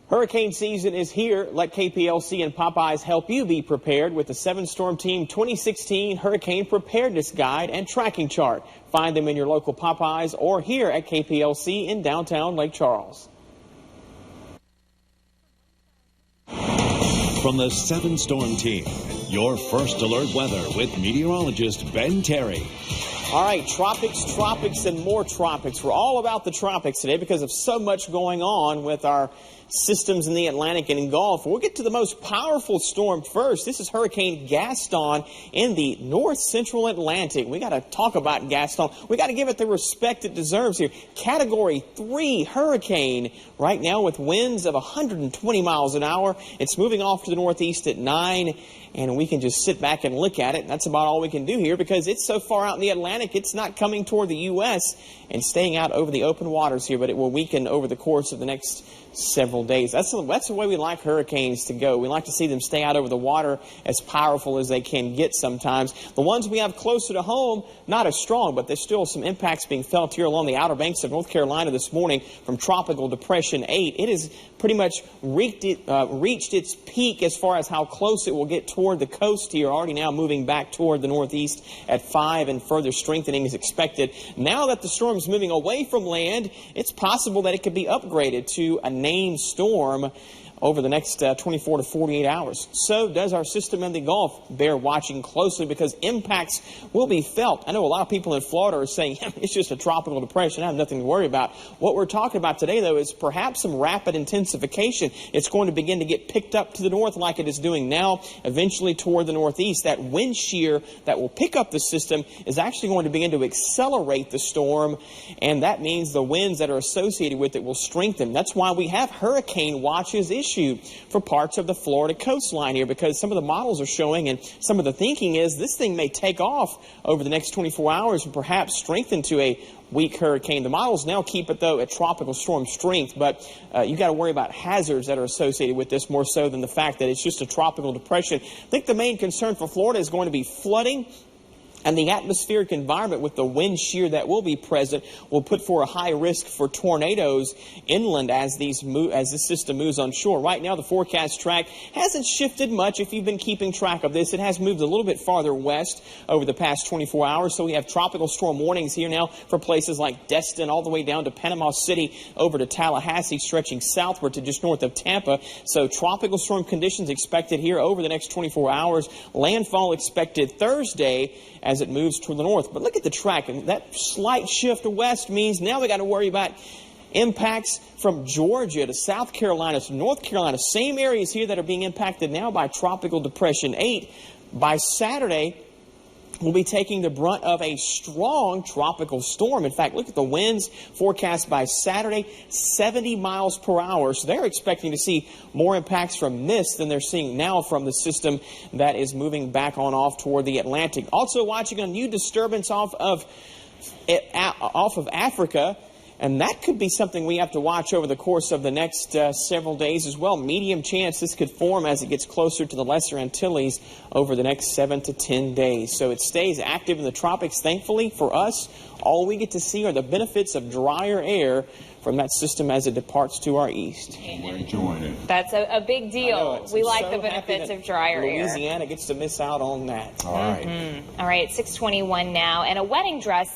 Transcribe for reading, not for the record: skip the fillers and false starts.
Hurricane season is here. Let KPLC and Popeyes help you be prepared with the 7-Storm Team 2016 Hurricane Preparedness Guide and Tracking Chart. Find them in your local Popeyes or here at KPLC in downtown Lake Charles. From the 7-Storm Team, your first alert weather with meteorologist Ben Terry. All right, tropics, and more tropics. We're all about the tropics today because of so much going on with our systems in the Atlantic and in Gulf. We'll get to the most powerful storm first. This is Hurricane Gaston in the north central Atlantic. We got to talk about Gaston. We got to give it the respect it deserves here. Category 3 hurricane right now with winds of 120 miles an hour. It's moving off to the northeast at 9. And we can just sit back and look at it. That's about all we can do here because it's so far out in the Atlantic, it's not coming toward the U.S. and staying out over the open waters here, but it will weaken over the course of the next several days. That's the way we like hurricanes to go. We like to see them stay out over the water as powerful as they can get sometimes. The ones we have closer to home, not as strong, but there's still some impacts being felt here along the Outer Banks of North Carolina this morning from Tropical Depression 8. It has pretty much reached its peak as far as how close it will get toward the coast here, already now moving back toward the northeast at 5 and further strengthening is expected. Now that the storm is moving away from land, it's possible that it could be upgraded to a named storm over the next 24 to 48 hours. So does our system in the Gulf. Bear watching closely because impacts will be felt. I know a lot of people in Florida are saying, it's just a tropical depression. I have nothing to worry about. What we're talking about today, though, is perhaps some rapid intensification. It's going to begin to get picked up to the north like it is doing now, eventually toward the northeast. That wind shear that will pick up the system is actually going to begin to accelerate the storm, and that means the winds that are associated with it will strengthen. That's why we have hurricane watches issued for parts of the Florida coastline here, because some of the models are showing and some of the thinking is this thing may take off over the next 24 hours and perhaps strengthen to a weak hurricane. The models now keep it, though, at tropical storm strength, but you got to worry about hazards that are associated with this more so than the fact that it's just a tropical depression. I think the main concern for Florida is going to be flooding, and the atmospheric environment with the wind shear that will be present will put for a high risk for tornadoes inland as this system moves on shore. Right now, the forecast track hasn't shifted much if you've been keeping track of this. It has moved a little bit farther west over the past 24 hours. So we have tropical storm warnings here now for places like Destin all the way down to Panama City over to Tallahassee, stretching southward to just north of Tampa. So tropical storm conditions expected here over the next 24 hours. Landfall expected Thursday as it moves to the north. But look at the track, and that slight shift west means now we got to worry about impacts from Georgia to South Carolina to North Carolina. Same areas here that are being impacted now by Tropical Depression 8. By Saturday, we'll be taking the brunt of a strong tropical storm. In fact, look at the winds forecast by Saturday, 70 miles per hour. So they're expecting to see more impacts from this than they're seeing now from the system that is moving back on off toward the Atlantic. Also watching a new disturbance off of Africa. And that could be something we have to watch over the course of the next several days as well. Medium chance this could form as it gets closer to the Lesser Antilles over the next 7 to 10 days. So it stays active in the tropics. Thankfully for us, all we get to see are the benefits of drier air from that system as it departs to our east. We're enjoying it. That's a big deal. We like the benefits of drier air. Louisiana gets to miss out on that. All right. All right, 6:21 now. And a wedding dress